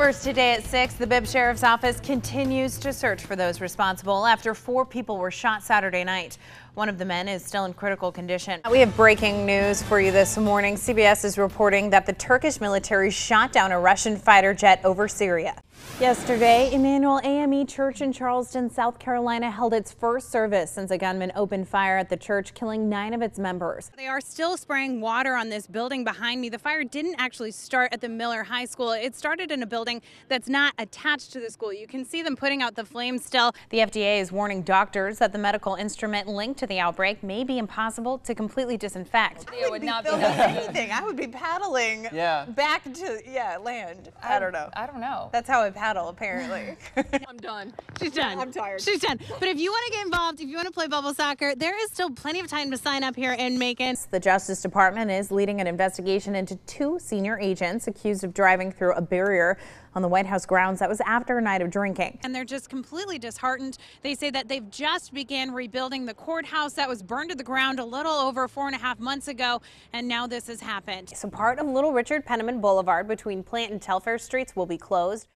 First today at 6, the Bibb Sheriff's Office continues to search for those responsible after 4 people were shot Saturday night. One of the men is still in critical condition. We have breaking news for you this morning. CBS is reporting that the Turkish military shot down a Russian fighter jet over Syria. Yesterday, Emmanuel AME Church in Charleston, South Carolina held its first service since a gunman opened fire at the church, killing 9 of its members. They are still spraying water on this building behind me. The fire didn't actually start at the Miller High School. It started in a building that's not attached to the school. You can see them putting out the flames still. The FDA is warning doctors that the medical instrument linked to the outbreak may be impossible to completely disinfect. It would not be anything. I would be paddling back to land. I don't know. That's how I paddle, apparently. I'm done. She's done. I'm tired. She's done. But if you want to get involved, if you want to play bubble soccer, there is still plenty of time to sign up here in Macon. The Justice Department is leading an investigation into 2 senior agents accused of driving through a barrier on the White House grounds. That was after a night of drinking. And they're just completely disheartened. They say that they've just began rebuilding the courthouse that was burned to the ground a little over 4.5 months ago, and now this has happened. So part of Little Richard Penniman Boulevard between Plant and Telfair Streets will be closed.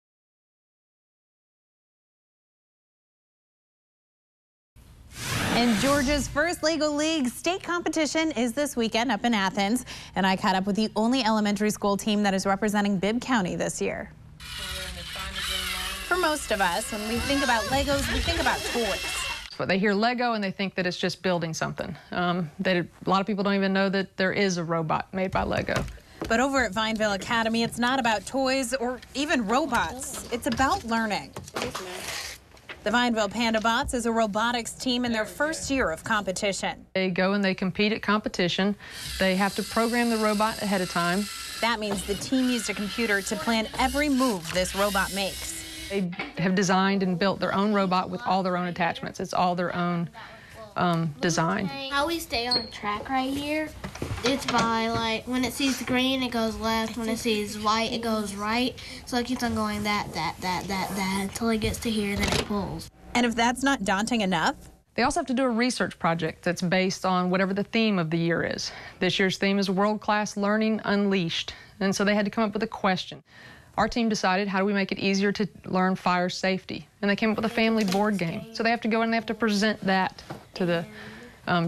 And Georgia's first Lego League state competition is this weekend up in Athens, and I caught up with the only elementary school team that is representing Bibb County this year. For most of us, when we think about Legos, we think about toys. But they hear Lego and they think that it's just building something. A lot of people don't even know that there is a robot made by Lego. But over at Vineville Academy, it's not about toys or even robots. It's about learning. The Vineville Panda Bots is a robotics team in their first year of competition. They go and they compete at competition. They have to program the robot ahead of time. That means the team used a computer to plan every move this robot makes. They have designed and built their own robot with all their own attachments. It's all their own design. How we stay on track right here, it's by, like, when it sees green, it goes left. When it sees white, it goes right. So it keeps on going that, until it gets to here, then it pulls. And if that's not daunting enough, they also have to do a research project that's based on whatever the theme of the year is. This year's theme is World-Class Learning Unleashed. And so they had to come up with a question. Our team decided, how do we make it easier to learn fire safety? And they came up with a family board game. So they have to go and they have to present that to the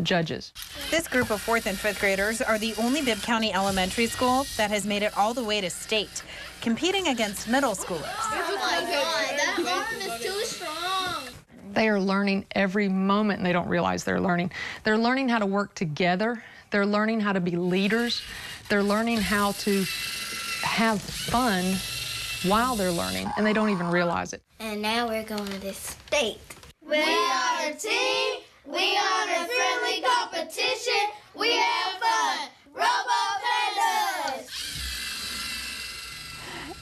judges. This group of 4th and 5th graders are the only Bibb County elementary school that has made it all the way to state, competing against middle schoolers. Oh my God, that arm is too strong. They are learning every moment, and they don't realize they're learning. They're learning how to work together. They're learning how to be leaders. They're learning how to have fun while they're learning, and they don't even realize it. And now we're going to state. We are a team. We are a friendly competition. We have fun. Robo Pandas.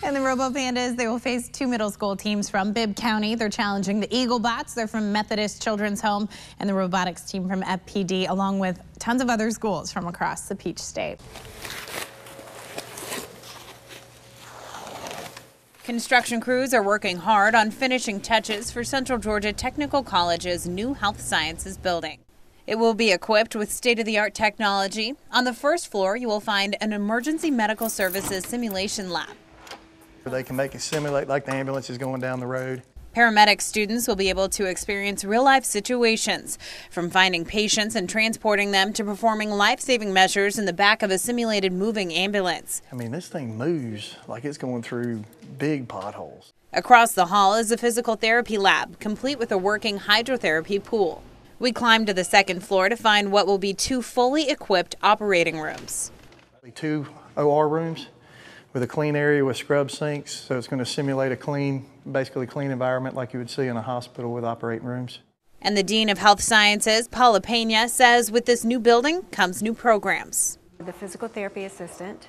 And the Robo Pandas, they will face 2 middle school teams from Bibb County. They're challenging the Eagle Bots. They're from Methodist Children's Home, and the robotics team from FPD, along with tons of other schools from across the Peach State. Construction crews are working hard on finishing touches for Central Georgia Technical College's new health sciences building. It will be equipped with state-of-the-art technology. On the first floor, you will find an emergency medical services simulation lab. They can make it simulate like the ambulance is going down the road. Paramedic students will be able to experience real-life situations, from finding patients and transporting them to performing life-saving measures in the back of a simulated moving ambulance. I mean, this thing moves like it's going through big potholes. Across the hall is a physical therapy lab, complete with a working hydrotherapy pool. We climbed to the 2nd floor to find what will be 2 fully equipped operating rooms. 2 OR rooms with a clean area with scrub sinks, so it's going to simulate a basically clean environment like you would see in a hospital with operating rooms. And the Dean of Health Sciences, Paula Pena, says with this new building comes new programs. The physical therapy assistant.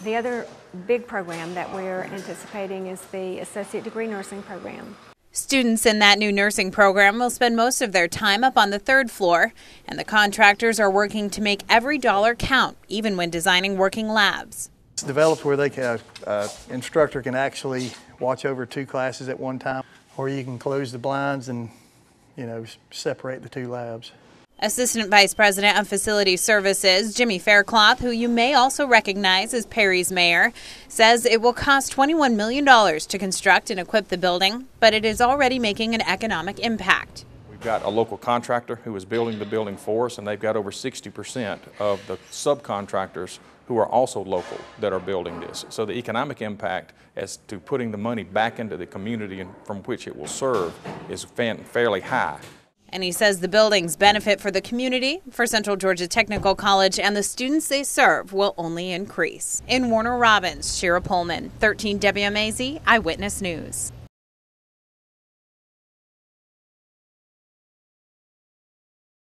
The other big program that we're anticipating is the Associate Degree Nursing program. Students in that new nursing program will spend most of their time up on the 3rd floor, and the contractors are working to make every dollar count, even when designing working labs. It's developed where instructor can actually watch over 2 classes at one time, or you can close the blinds and, separate the 2 labs. Assistant Vice President of Facility Services, Jimmy Faircloth, who you may also recognize as Perry's mayor, says it will cost $21 million to construct and equip the building, but it is already making an economic impact. We've got a local contractor who is building the building for us, and they've got over 60% of the subcontractors who are also local that are building this. So the economic impact as to putting the money back into the community from which it will serve is fairly high. And he says the building's benefit for the community, for Central Georgia Technical College, and the students they serve will only increase. In Warner Robins, Sheera Poelman, 13 WMAZ Eyewitness News.